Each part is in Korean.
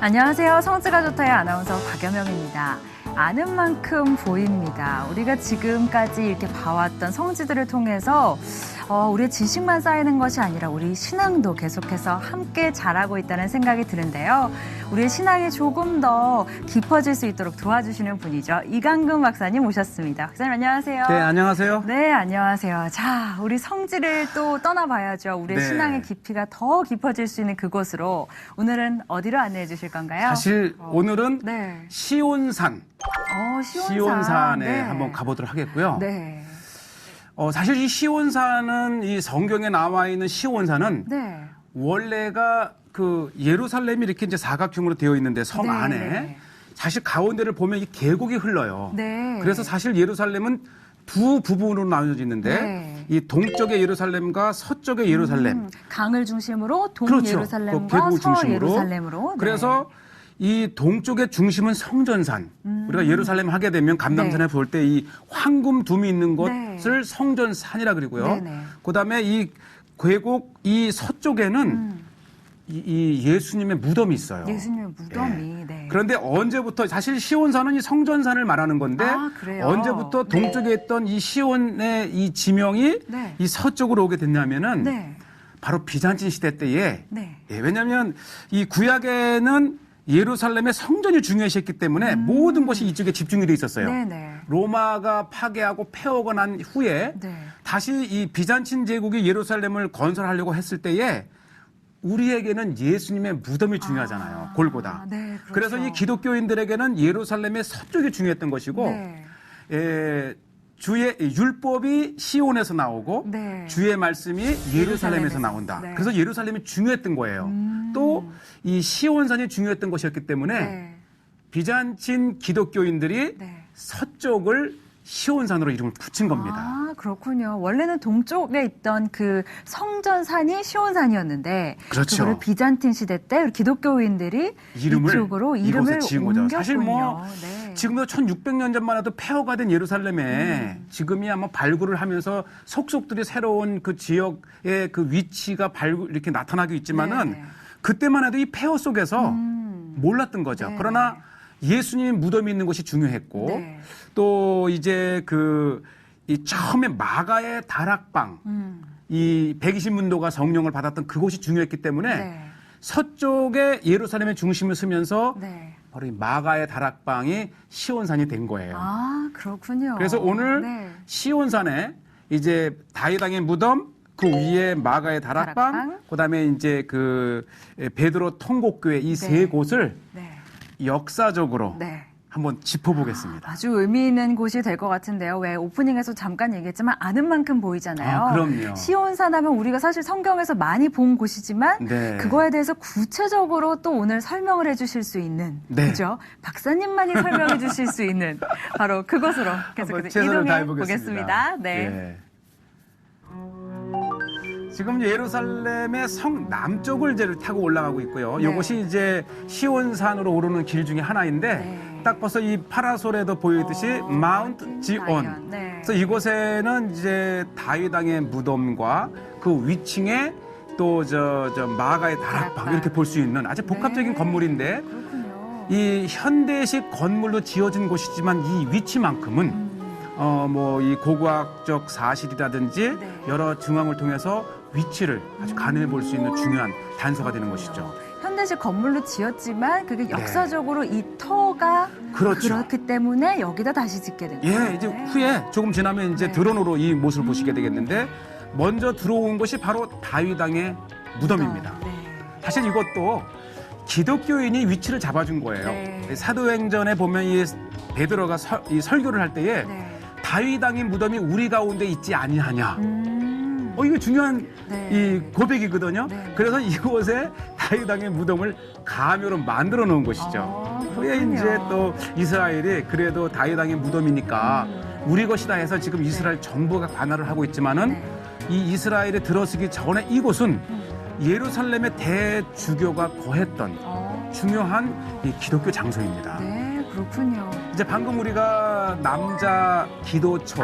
안녕하세요. 성지가 좋다의 아나운서 박여명입니다. 아는 만큼 보입니다. 우리가 지금까지 이렇게 봐왔던 성지들을 통해서 우리의 지식만 쌓이는 것이 아니라 우리 신앙도 계속해서 함께 자라고 있다는 생각이 드는데요. 우리의 신앙이 조금 더 깊어질 수 있도록 도와주시는 분이죠. 이강근 박사님 모셨습니다. 박사님 안녕하세요. 네, 안녕하세요. 네, 안녕하세요. 자, 우리 성지를 또 떠나봐야죠. 우리의 네. 신앙의 깊이가 더 깊어질 수 있는 그곳으로 오늘은 어디로 안내해 주실 건가요? 사실 오늘은 네. 시온산. 시온산에 네. 한번 가보도록 하겠고요. 네. 사실 이 시온산은 이 성경에 나와 있는 시온산은 네. 원래가 그 예루살렘이 이렇게 이제 사각형으로 되어 있는데 성 네, 안에 네. 사실 가운데를 보면 이 계곡이 흘러요. 네. 그래서 사실 예루살렘은 두 부분으로 나눠져 있는데 네. 이 동쪽의 예루살렘과 서쪽의 예루살렘. 강을 중심으로 동 그렇죠. 예루살렘과 그 계곡을 서 중심으로. 예루살렘으로. 네. 그래서 이 동쪽의 중심은 성전산. 우리가 예루살렘 하게 되면 감람산에 네. 볼 때 이 황금 둠이 있는 네. 것을 성전산이라 그러고요. 네네. 그다음에 이 계곡 이 서쪽에는 이 예수님의 무덤이 있어요. 예수님의 무덤이. 네. 그런데 언제부터 사실 시온산은 이 성전산을 말하는 건데 아, 그래요? 언제부터 동쪽에 있던 이 시온의 이 지명이 네. 이 서쪽으로 오게 됐냐면은 네. 바로 비잔틴 시대 때에 네. 왜냐하면 이 구약에는 예루살렘의 성전이 중요시했기 때문에 모든 것이 이쪽에 집중이 돼 있었어요. 네네. 로마가 파괴하고 패하고 난 후에 네. 다시 이 비잔틴 제국이 예루살렘을 건설하려고 했을 때에 우리에게는 예수님의 무덤이 중요하잖아요. 골고다. 네, 그렇죠. 그래서 이 기독교인들에게는 예루살렘의 서쪽이 중요했던 것이고 네. 주의 율법이 시온에서 나오고 네. 주의 말씀이 예루살렘에서 나온다. 네. 그래서 예루살렘이 중요했던 거예요. 또 이 시온산이 중요했던 것이었기 때문에 네. 비잔틴 기독교인들이 네. 서쪽을 시온산으로 이름을 붙인 겁니다. 아, 그렇군요. 원래는 동쪽에 있던 그 성전산이 시온산이었는데 그렇죠. 그거를 비잔틴 시대 때 우리 기독교인들이 이쪽으로 이름을 이곳에 지은 거죠. 옮겼군요. 사실 뭐 네. 지금도 1600년 전만 해도 폐허가 된 예루살렘에 지금이 아마 발굴을 하면서 속속들이 새로운 그 지역의 그 위치가 이렇게 나타나고 있지만은 네. 그때만 해도 이 폐허 속에서 몰랐던 거죠. 네. 그러나 예수님의 무덤이 있는 것이 중요했고 네. 또 이제 이 처음에 마가의 다락방 이 120문도가 성령을 받았던 그곳이 중요했기 때문에 네. 서쪽에 예루살렘의 중심을 쓰면서 네. 바로 이 마가의 다락방이 시온산이 된 거예요. 아, 그렇군요. 그래서 오늘 네. 시온산에 이제 다윗 왕의 무덤 그 위에 마가의 다락방, 그다음에 이제 그 베드로 통곡교회 이 세 곳을 네. 역사적으로 네. 한번 짚어보겠습니다. 아주 의미 있는 곳이 될 것 같은데요. 왜 오프닝에서 잠깐 얘기했지만 아는 만큼 보이잖아요. 아, 그럼요. 시온산 하면 우리가 사실 성경에서 많이 본 곳이지만 네. 그거에 대해서 구체적으로 또 오늘 설명을 해주실 수 있는 네. 그죠? 박사님만이 설명해 주실 수 있는 바로 그곳으로 계속해서 최선을 이동해 다해보겠습니다. 보겠습니다. 네. 네. 지금 예루살렘의 성 남쪽을 이제 타고 올라가고 있고요. 네. 이것이 이제 시온산으로 오르는 길 중에 하나인데 네. 딱 봐서 이 파라솔에도 보이듯이 마운트 지온. 네. 그래서 이곳에는 이제 다윗 왕의 무덤과 그 위층에 또 저 마가의 다락방 이렇게 볼 수 있는 아주 복합적인 네. 건물인데 그렇군요. 이 현대식 건물로 지어진 곳이지만 이 위치만큼은 뭐 이 고고학적 사실이라든지 네. 여러 증황을 통해서 위치를 아주 가늠해 볼 수 있는 중요한 단서가 되는 것이죠. 현대식 건물로 지었지만 그게 역사적으로 이 터가 그렇죠. 그렇기 때문에 여기다 다시 짓게 된 거예요. 예, 이제 후에 조금 지나면 이제 네. 드론으로 이 모습을 보시게 되겠는데 먼저 들어온 것이 바로 다윗 왕의 무덤입니다. 네. 사실 이것도 기독교인이 위치를 잡아준 거예요. 네. 사도행전에 보면 이 베드로가 이 설교를 할 때에 네. 다윗 왕의 무덤이 우리 가운데 있지 아니하냐. 이거 중요한 네. 이 고백이거든요. 네. 그래서 이곳에 다윗 왕의 무덤을 가묘로 만들어 놓은 것이죠. 아, 후에 그렇군요. 이제 또 이스라엘이 그래도 다윗 왕의 무덤이니까 우리 것이다 해서 지금 이스라엘 정부가 관할을 하고 있지만은 네. 이 이스라엘에 들어서기 전에 이곳은 예루살렘의 대주교가 거했던 중요한 이 기독교 장소입니다. 네, 그렇군요. 이제 방금 우리가 남자 기도처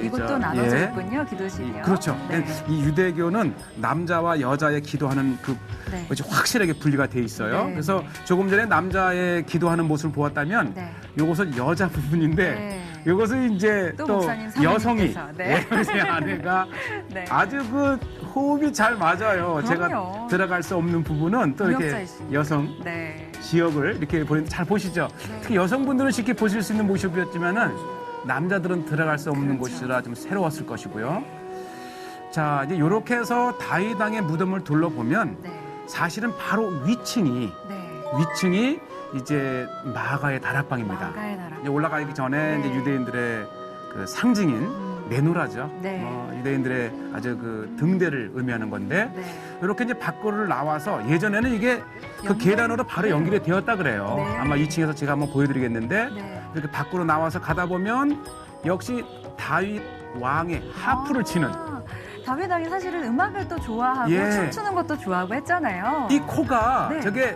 이것도 나눠져 있군요. 기도실이요. 그렇죠. 네. 이 유대교는 남자와 여자의 기도하는 그 네. 확실하게 분리가 돼 있어요. 네. 그래서 조금 전에 남자의 기도하는 모습을 보았다면 네. 이것은 여자 부분인데 네. 이것은 이제 또 또 목사님 여성이 사모님께서, 네. 제 아내가 네. 아주 그 호흡이 잘 맞아요. 그럼요. 제가 들어갈 수 없는 부분은 또 이렇게 동역자이시니까. 여성 네. 지역을 이렇게 보는 잘 보시죠. 네. 특히 여성분들은 쉽게 보실 수 있는 모습이었지만은 남자들은 들어갈 수 없는 그렇죠. 곳이라 좀 새로웠을 것이고요. 자, 이제 이렇게 해서 다윗 왕의 무덤을 둘러보면 네. 사실은 바로 위층이 네. 이제 마가의 다락방입니다. 마가의 나라. 이제 올라가기 전에 네. 이제 유대인들의 그 상징인 메노라죠. 네. 유대인들의 아주 그 등대를 의미하는 건데 네. 이렇게 이제 밖으로 나와서 예전에는 이게 그 계단으로 바로 연결이 되었다 그래요. 네. 아마 2층에서 제가 한번 보여드리겠는데 네. 이렇게 밖으로 나와서 가다 보면 역시 다윗 왕의 하프를 치는 다윗 왕이 사실은 음악을 또 좋아하고 예. 춤추는 것도 좋아하고 했잖아요. 이 코가 네. 저게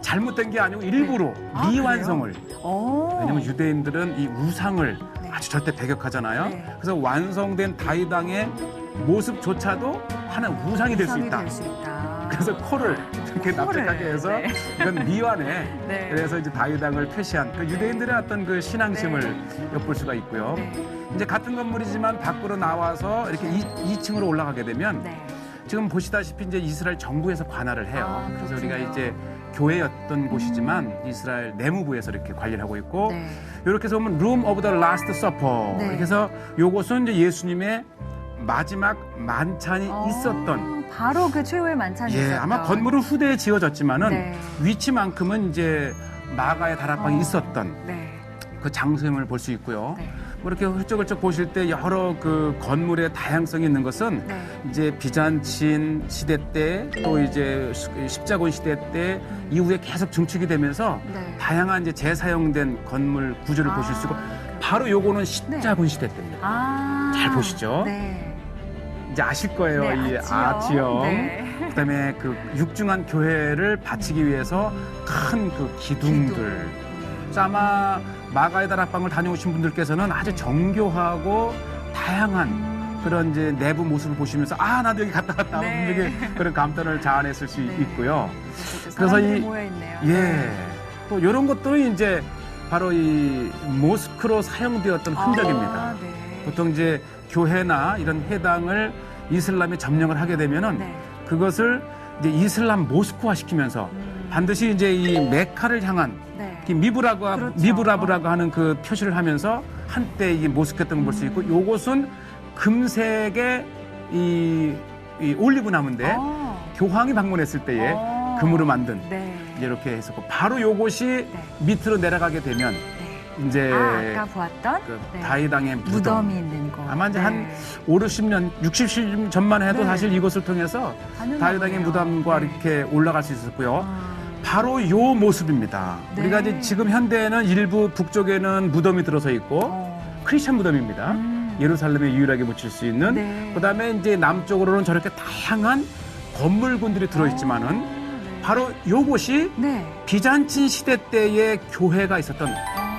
잘못된 게 아니고 일부러 아, 미완성을 오. 왜냐면 유대인들은 이 우상을 네. 아주 절대 배격하잖아요. 네. 그래서 완성된 다윗 왕의 모습조차도 하나의 우상이 될 수 우상이 있다. 될 수 있다. 그래서 코를 이렇게 코를, 납작하게 해서 네. 이건 미완해. 네. 그래서 이제 다윗 왕을 표시한 그 유대인들의 어떤 그 신앙심을 엿볼 수가 있고요. 네. 이제 같은 건물이지만 밖으로 나와서 이렇게 2층으로 올라가게 되면 네. 지금 보시다시피 이제 이스라엘 정부에서 관할을 해요. 아, 그래서 그렇군요. 우리가 이제 교회였던 곳이지만 이스라엘 내무부에서 이렇게 관리를 하고 있고 네. 이렇게 해서 보면 Room of the Last Supper. 네. 이렇게 해서 요것은 이제 예수님의 마지막 만찬이 있었던 바로 그 최후의 만찬이 예, 있었던. 아마 건물은 후대에 지어졌지만은 네. 위치만큼은 이제 마가의 다락방이 있었던 네. 그 장소임을 볼 수 있고요. 네. 뭐 이렇게 훌쩍훌쩍 보실 때 여러 그 건물의 다양성이 있는 것은 네. 이제 비잔친 시대 때 또 이제 십자군 시대 때 이후에 계속 증축이 되면서 네. 다양한 이제 재사용된 건물 구조를 보실 수 있고 바로 요거는 십자군 시대 때입니다. 잘 보시죠. 네. 이제 아실 거예요. 네, 이 아치형. 아치형. 네. 그다음에 그 육중한 교회를 바치기 위해서 큰 그 기둥들. 그래서 아마 마가의 다락방을 다녀오신 분들께서는 아주 정교하고 다양한 그런 이제 내부 모습을 보시면서 아 나도 여기 갔다 갔다 네. 분들에게 그런 감탄을 자아냈을 수 네. 있고요. 그래서 그래서 이- 모여 있네요. 예. 또 이런 것들은 이제 바로 이 모스크로 사용되었던 흔적입니다. 네. 보통 이제 교회나 이런 회당을 이슬람에 점령을 하게 되면은 네. 그것을 이제 이슬람 모스크화 시키면서 반드시 이제 이 메카를 향한 네. 이 그렇죠. 미브라브라고 하는 그 표시를 하면서 한때 이게 모스크였던 걸 볼 수 있고 요것은 금색의 이 올리브 나무인데 교황이 방문했을 때에 금으로 만든 네. 이제 이렇게 했었고 바로 요것이 밑으로 내려가게 되면 네. 이제 아까 보았던 그 네. 다윗왕의 무덤이 있는 곳. 아마 이제 네. 한 5, 60년, 60년 전만 해도 네. 사실 이것을 통해서 가능하네요. 다윗왕의 무덤과 네. 이렇게 올라갈 수 있었고요. 아. 바로 요 모습입니다. 네. 우리가 이제 지금 현대에는 일부 북쪽에는 무덤이 들어서 있고 크리스천 무덤입니다. 예루살렘에 유일하게 묻힐 수 있는. 네. 그다음에 이제 남쪽으로는 저렇게 다양한 건물군들이 들어있지만은 바로 요곳이 네. 비잔친 시대 때의 교회가 있었던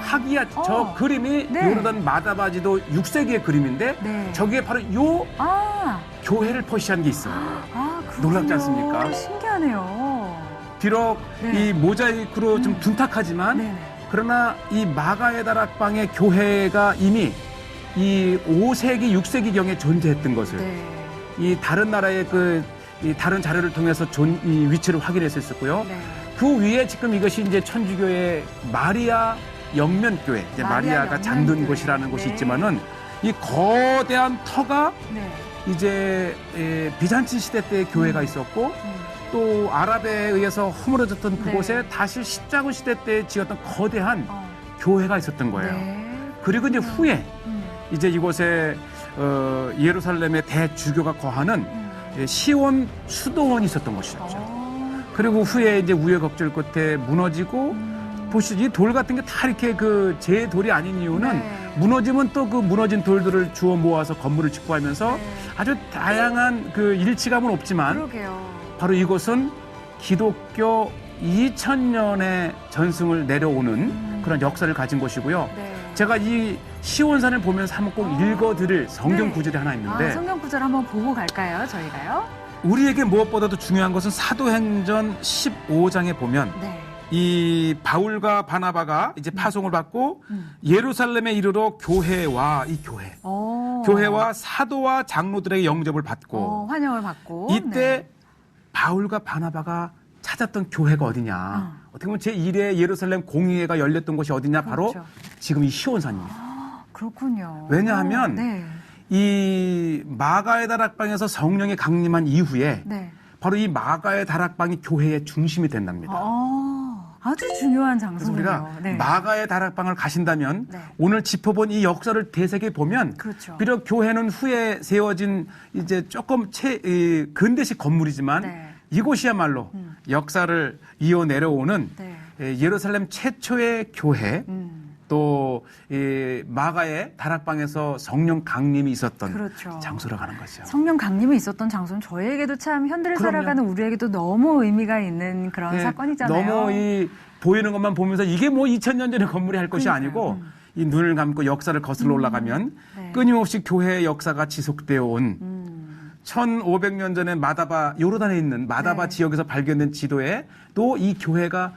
하기야 저 그림이 네. 요르단 마다바지도 6세기의 그림인데 네. 저기에 바로 요 아, 교회를 표시한 게 있어요. 그렇군요. 놀랍지 않습니까? 신기하네요. 비록 네. 이 모자이크로 좀 둔탁하지만 네. 그러나 이 마가의 다락방의 교회가 이미 이 5세기, 6세기경에 존재했던 것을 네. 이 다른 나라의 이 다른 자료를 통해서 이 위치를 확인할 수 있었고요. 네. 그 위에 지금 이것이 이제 천주교의 마리아 영면교회, 이제 마리아 마리아가 잠든 영면교회. 곳이라는 곳이 네. 있지만은 이 거대한 터가 네. 이제 비잔친 시대 때의 교회가 있었고 또 아랍에 의해서 허물어졌던 그곳에 네. 다시 십자군 시대 때 지었던 거대한 어. 교회가 있었던 거예요. 네. 그리고 이제 후에 음. 이제 이곳에 예루살렘의 대주교가 거하는 시온 수도원이 있었던 것이었죠. 그리고 후에 이제 우여곡절 끝에 무너지고 보시지 돌 같은 게 다 이렇게 그 제 돌이 아닌 이유는 네. 무너지면 또 그 무너진 돌들을 주워 모아서 건물을 짓고 하면서 네. 아주 다양한 그 일치감은 없지만 그러게요. 바로 이곳은 기독교 2000년의 전승을 내려오는 그런 역사를 가진 곳이고요. 네. 제가 이 시온산을 보면서 한번 꼭 읽어드릴 성경 네. 구절이 하나 있는데 성경 구절 한번 보고 갈까요? 저희가요? 우리에게 무엇보다도 중요한 것은 사도행전 15장에 보면 네. 이 바울과 바나바가 이제 파송을 받고 예루살렘에 이르러 교회와 교회와 사도와 장로들에게 영접을 받고 환영을 받고 이때 바울과 바나바가 찾았던 교회가 어디냐. 어떻게 보면 제1회 예루살렘 공의회가 열렸던 곳이 어디냐. 바로 그렇죠. 지금 이 시온산입니다. 그렇군요. 왜냐하면 네. 이 마가의 다락방에서 성령이 강림한 이후에 네. 바로 이 마가의 다락방이 교회의 중심이 된답니다. 아주 중요한 그래서 장소군요. 우리가 네. 마가의 다락방을 가신다면 네. 오늘 짚어본 이 역사를 되새겨 보면 그렇죠. 비록 교회는 후에 세워진 이제 조금 근대식 건물이지만 네. 이곳이야말로 역사를 이어 내려오는 네. 예루살렘 최초의 교회 또 마가의 다락방에서 성령 강림이 있었던 그렇죠. 장소라고 하는 거죠. 성령 강림이 있었던 장소는 저희에게도 참 현대를 그럼요. 살아가는 우리에게도 너무 의미가 있는 그런 사건이잖아요. 너무 이 보이는 것만 보면서 이게 뭐 2000년 전의 건물이 할 것이 아니고 이 눈을 감고 역사를 거슬러 올라가면 네. 끊임없이 교회의 역사가 지속되어 온 1500년 전에 요르단에 있는 마다바 네. 지역에서 발견된 지도에 또 이 교회가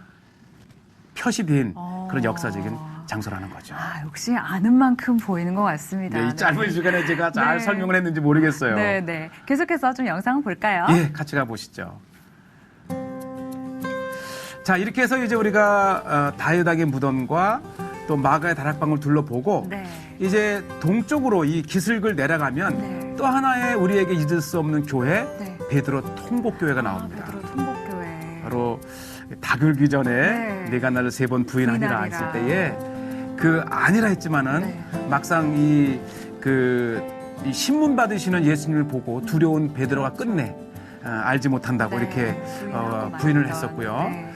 표시된 그런 역사적인 장소라는 거죠. 역시 아는 만큼 보이는 것 같습니다. 네, 이 짧은 시간에 제가 잘 네. 설명을 했는지 모르겠어요. 네, 네. 계속해서 좀 영상을 볼까요? 예, 같이 가보시죠. 자, 이렇게 해서 이제 우리가 다윗왕의 무덤과 또 마가의 다락방을 둘러보고 네. 이제 동쪽으로 이 기슭을 내려가면 네. 또 하나의 우리에게 잊을 수 없는 교회 네. 베드로 통곡교회가 나옵니다. 베드로 통곡교회. 바로 닭 울기 전에 네. 네가 나를 3번 부인하니라 부인하리라. 했을 때에 아니라 했지만은 네. 막상 이 신문 받으시는 예수님을 보고 두려운 베드로가 끝내 알지 못한다고 네. 이렇게 부인하고 부인을 말했던. 했었고요. 네.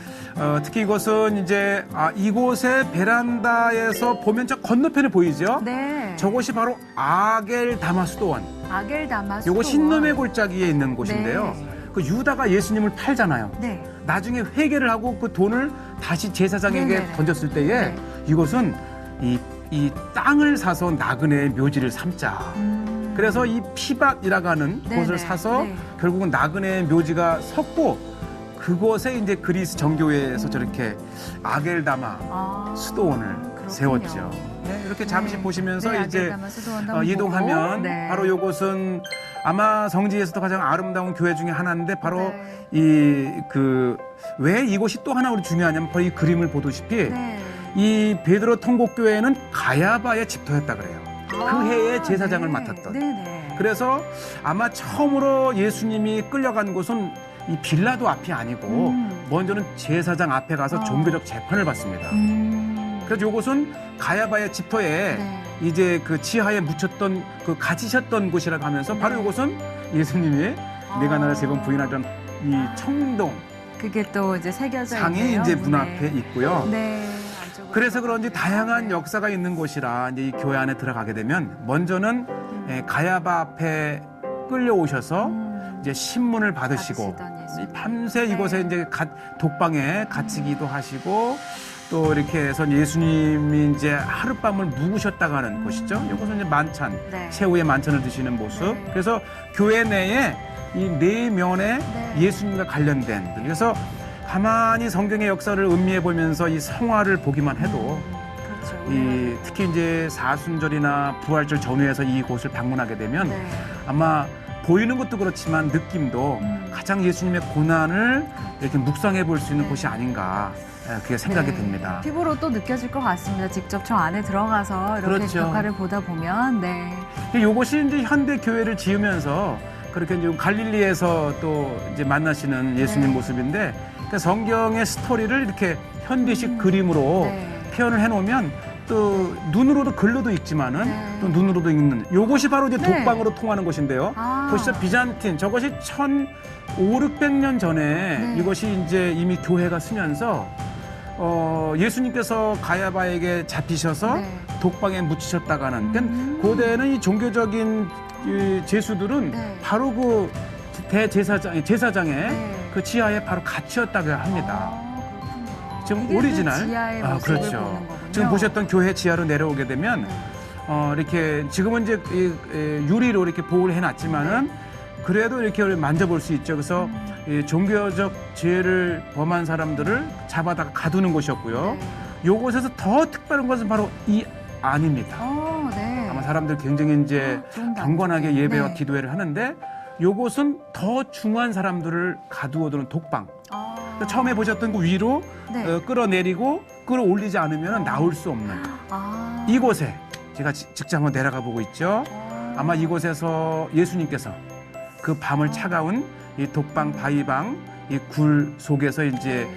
특히 이곳은 이제 이곳의 베란다에서 보면 저 건너편에 보이죠? 네. 저곳이 바로 아겔다마 수도원. 아겔다마 요거 수도원. 신놈의 골짜기에 있는 곳인데요. 네. 그 유다가 예수님을 팔잖아요. 네. 나중에 회개를 하고 그 돈을 다시 제사장에게 네네네. 던졌을 때에 네. 이곳은 이 땅을 사서 나그네의 묘지를 삼자. 그래서 이 피밭이라고 하는 네네. 곳을 사서 네. 결국은 나그네의 묘지가 섰고 그곳에 이제 그리스 정교회에서 저렇게 아겔다마 수도원을 그렇군요. 세웠죠. 네, 이렇게 잠시 네. 보시면서 네, 이제 아겔다마 수도원도 한번 이동하면 보고. 네. 바로 이곳은 아마 성지에서도 가장 아름다운 교회 중에 하나인데 바로 네. 왜 이곳이 또 하나 우리 중요하냐면 바로 이 그림을 보다시피 네. 이 베드로 통곡교회는 가야바의 집터였다 그래요. 그 해에 제사장을 네. 맡았던. 네네. 그래서 아마 처음으로 예수님이 끌려간 곳은 이 빌라도 앞이 아니고 먼저는 제사장 앞에 가서 종교적 재판을 받습니다. 그래서 이곳은 가야바의 집터에 네. 이제 그 지하에 묻혔던 갇히셨던 곳이라고 하면서 바로 네. 이곳은 예수님이 내가 나를 3번 부인하던 이 청동 그게 또 이제 새겨져 상이 있네요. 이제 문 문에. 앞에 있고요. 네. 안쪽으로 그래서 그런지 다양한 네. 역사가 있는 곳이라 이제 이 교회 안에 들어가게 되면 먼저는 가야바 앞에 끌려오셔서 이제 신문을 받으시고 받으시던 예수님. 밤새 네. 이곳에 이제 독방에 갇히기도 하시고 또 이렇게 해서 예수님이 이제 하룻밤을 묵으셨다가 하는 곳이죠. 이것은 이제 만찬, 네. 최후의 만찬을 드시는 모습. 네. 그래서 교회 내에 이 네 면에 네. 예수님과 관련된 그래서 가만히 성경의 역사를 음미해 보면서 이 성화를 보기만 해도 그렇죠. 특히 이제 사순절이나 부활절 전후에서 이곳을 방문하게 되면 네. 아마 보이는 것도 그렇지만 느낌도 가장 예수님의 고난을 이렇게 묵상해 볼 수 있는 네. 곳이 아닌가 그게 생각이 네. 듭니다. 피부로 또 느껴질 것 같습니다. 직접 저 안에 들어가서 이렇게 그렇죠. 벽화를 보다 보면 네. 이것이 이제 현대 교회를 지으면서 그렇게 이제 갈릴리에서 또 이제 만나시는 예수님 네. 모습인데 그러니까 성경의 스토리를 이렇게 현대식 그림으로 네. 표현을 해놓으면 또 눈으로도 글로도 읽지만은 네. 또 눈으로도 읽는 요것이 바로 이제 네. 독방으로 통하는 곳인데요. 보시죠 비잔틴 저것이 1500~600년 전에 네. 이것이 이제 이미 교회가 쓰면서 예수님께서 가야바에게 잡히셔서 네. 독방에 묻히셨다가는 그러니까 고대에는 이 종교적인 이 제수들은 네. 바로 그 제사장의 네. 그 지하에 바로 갇혔다고 합니다. 그렇군요. 지금 이게 그 오리지널. 지하의 모습을 보는 거군요. 지금 보셨던 교회 지하로 내려오게 되면 이렇게 지금은 이제 유리로 이렇게 보호를 해놨지만은 그래도 이렇게 만져볼 수 있죠. 그래서 이 종교적 죄를 범한 사람들을 잡아다가 가두는 곳이었고요. 네. 요곳에서 더 특별한 것은 바로 이 안입니다. 네. 아마 사람들 굉장히 이제 좋은 거 경건하게 아니에요? 예배와 네. 기도회를 하는데 요곳은 더 중한 사람들을 가두어두는 독방. 처음에 보셨던 그 위로 네. 끌어내리고 끌어올리지 않으면 나올 수 없는 이곳에 제가 직접 한번 내려가 보고 있죠. 아마 이곳에서 예수님께서 그 밤을 차가운 이 독방 바위방 이 굴 속에서 이제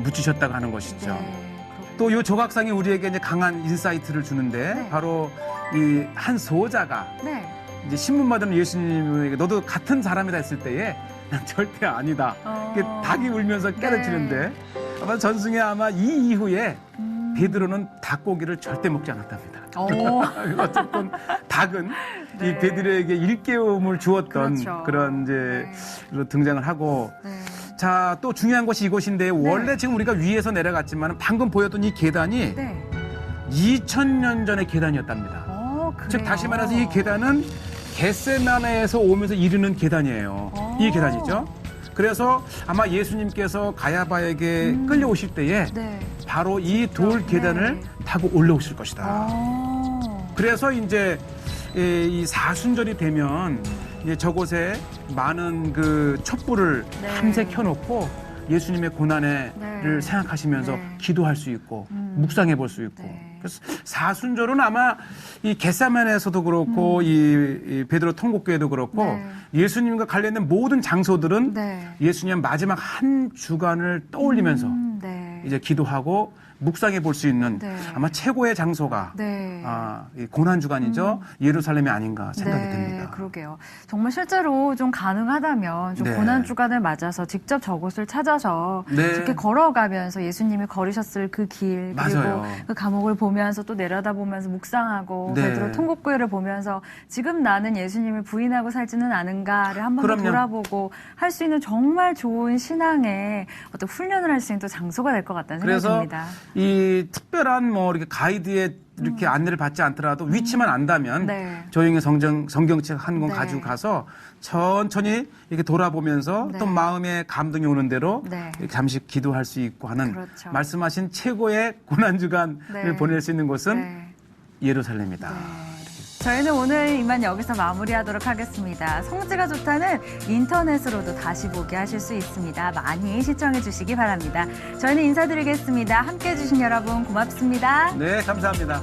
묻히셨다고 하는 것이죠. 또 이 조각상이 우리에게 이제 강한 인사이트를 주는데 네. 바로 이 한 소자가 네. 이제 신문 받은 예수님에게 너도 같은 사람이다 했을 때에 난 절대 아니다. 이렇게 닭이 울면서 깨르치는데 아마 전승에 아마 이 이후에 베드로는 닭고기를 절대 먹지 않았답니다. 어쨌든 닭은 네. 이 베드로에게 일깨움을 주었던 그렇죠. 그런 이제 등장을 하고 네. 자, 또 중요한 것이 이곳인데 원래 지금 우리가 위에서 내려갔지만 방금 보였던 이 계단이 네. 2000년 전의 계단이었답니다. 그래요? 즉 다시 말해서 이 계단은 겟세마네에서 오면서 이르는 계단이에요. 이 계단이죠. 그래서 아마 예수님께서 가야바에게 끌려오실 때에 네. 바로 이 돌 계단을 네. 타고 올라오실 것이다. 그래서 이제 이 사순절이 되면 이제 저곳에 많은 그 촛불을 네. 밤새 켜놓고 예수님의 고난을 네. 생각하시면서 네. 기도할 수 있고 묵상해 볼 수 있고 네. 그래서 사순절은 아마 이 겟세마네에서도 그렇고 이 베드로 통곡교회도 그렇고 네. 예수님과 관련된 모든 장소들은 네. 예수님 마지막 한 주간을 떠올리면서 네. 이제 기도하고 묵상해 볼 수 있는 네. 아마 최고의 장소가 네. 이 고난 주간이죠. 예루살렘이 아닌가 생각이 듭니다. 그러게요. 정말 실제로 좀 가능하다면 좀 네. 고난 주간을 맞아서 직접 저곳을 찾아서 네. 이렇게 걸어가면서 예수님이 걸으셨을 그 길 그리고 맞아요. 그 감옥을 보면서 또 내려다보면서 묵상하고 네. 베드로 통곡교회를 보면서 지금 나는 예수님을 부인하고 살지는 않은가를 한 번 더 그럼요. 돌아보고 할 수 있는 정말 좋은 신앙의 어떤 훈련을 할 수 있는 또 장소가 될 것 같다는 생각이 그래서 듭니다. 이 특별한 뭐 이렇게 가이드에 이렇게 안내를 받지 않더라도 위치만 안다면 네. 조용히 성경책 한 권 네. 가지고 가서 천천히 이렇게 돌아보면서 네. 또 마음에 감동이 오는 대로 네. 잠시 기도할 수 있고 하는 그렇죠. 말씀하신 최고의 고난 주간을 네. 보낼 수 있는 곳은 네. 예루살렘이다. 저희는 오늘 이만 여기서 마무리하도록 하겠습니다. 성지가 좋다는 인터넷으로도 다시 보게 하실 수 있습니다. 많이 시청해 주시기 바랍니다. 저희는 인사드리겠습니다. 함께해 주신 여러분 고맙습니다. 네, 감사합니다.